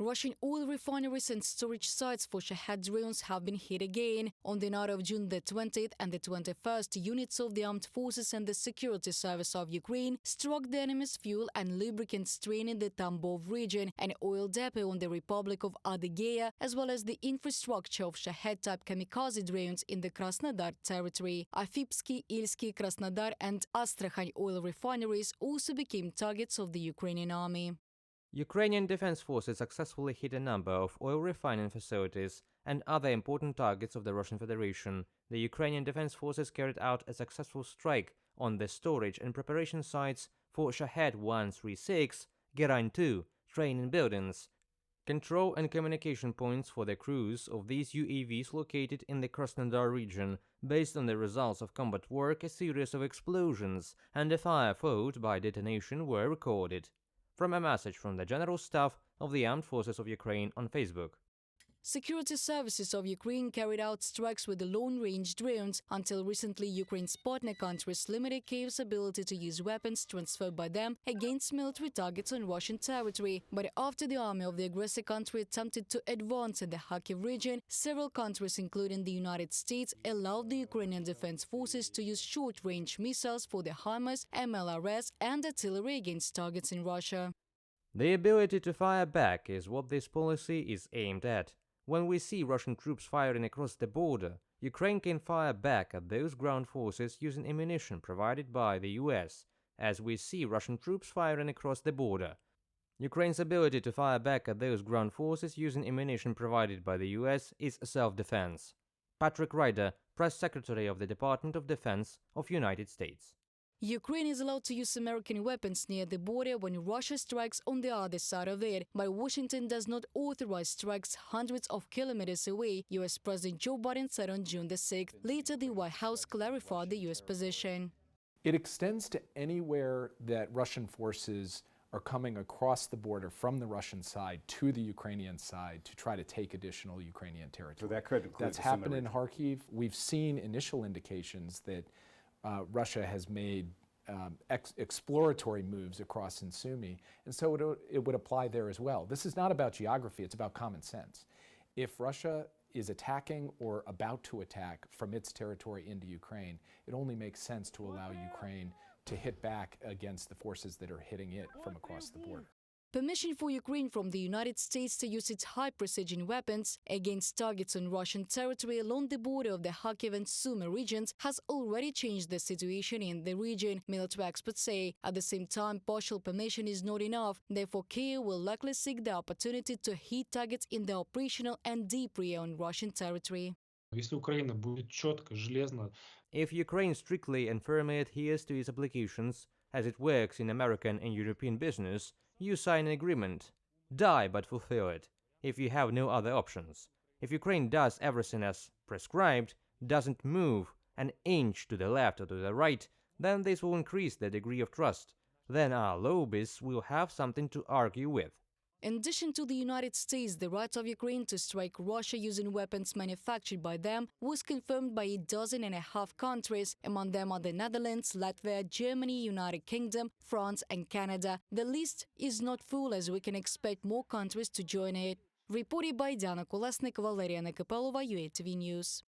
Russian oil refineries and storage sites for Shahed drones have been hit again. On the night of June the 20th and the 21st, units of the armed forces and the security service of Ukraine struck the enemy's fuel and lubricants train in the Tambov region, an oil depot on the Republic of Adygea, as well as the infrastructure of Shahed-type kamikaze drones in the Krasnodar territory. Afipsky, Ilsky, Krasnodar and Astrakhan oil refineries also became targets of the Ukrainian army. Ukrainian defense forces successfully hit a number of oil refining facilities and other important targets of the Russian Federation. The Ukrainian defense forces carried out a successful strike on the storage and preparation sites for Shahed 136, Gerain 2 training buildings, control and communication points for the crews of these UAVs located in the Krasnodar region. Based on the results of combat work, a series of explosions and a fire followed by detonation were recorded. From a message from the General Staff of the Armed Forces of Ukraine on Facebook. Security services of Ukraine carried out strikes with the long-range drones. Until recently, Ukraine's partner countries limited Kyiv's ability to use weapons transferred by them against military targets on Russian territory. But after the army of the aggressor country attempted to advance in the Kharkiv region, several countries, including the United States, allowed the Ukrainian defense forces to use short-range missiles for the HIMARS, MLRS and artillery against targets in Russia. The ability to fire back is what this policy is aimed at. When we see Russian troops firing across the border, Ukraine can fire back at those ground forces using ammunition provided by the US, as we see Russian troops firing across the border. Ukraine's ability to fire back at those ground forces using ammunition provided by the US is self-defense. Patrick Ryder, Press Secretary of the Department of Defense of United States. Ukraine is allowed to use American weapons near the border when Russia strikes on the other side of it, but Washington does not authorize strikes hundreds of kilometers away, US President Joe Biden said on June the 6th. Later, the White House clarified the US position. It extends to anywhere that Russian forces are coming across the border from the Russian side to the Ukrainian side to try to take additional Ukrainian territory. So that could include That's happened in Kharkiv. We've seen initial indications that Russia has made exploratory moves across in Sumy, and so it would apply there as well. This is not about geography, it's about common sense. If Russia is attacking or about to attack from its territory into Ukraine, it only makes sense to allow Ukraine to hit back against the forces that are hitting it from across the border. Permission for Ukraine from the United States to use its high-precision weapons against targets on Russian territory along the border of the Kharkiv and Sumy regions has already changed the situation in the region, military experts say. At the same time, partial permission is not enough. Therefore, Kyiv will likely seek the opportunity to hit targets in the operational and deep area on Russian territory. If Ukraine strictly and firmly adheres to its obligations, as it works in American and European business, you sign an agreement. Die but fulfill it, if you have no other options. If Ukraine does everything as prescribed, doesn't move an inch to the left or to the right, then this will increase the degree of trust. Then our lobbyists will have something to argue with. In addition to the United States, the right of Ukraine to strike Russia using weapons manufactured by them was confirmed by 12 countries. Among them are the Netherlands, Latvia, Germany, United Kingdom, France and Canada. The list is not full, as we can expect more countries to join it. Reported by Diana Kolesnik, Valeria Nekapelova, UATV News.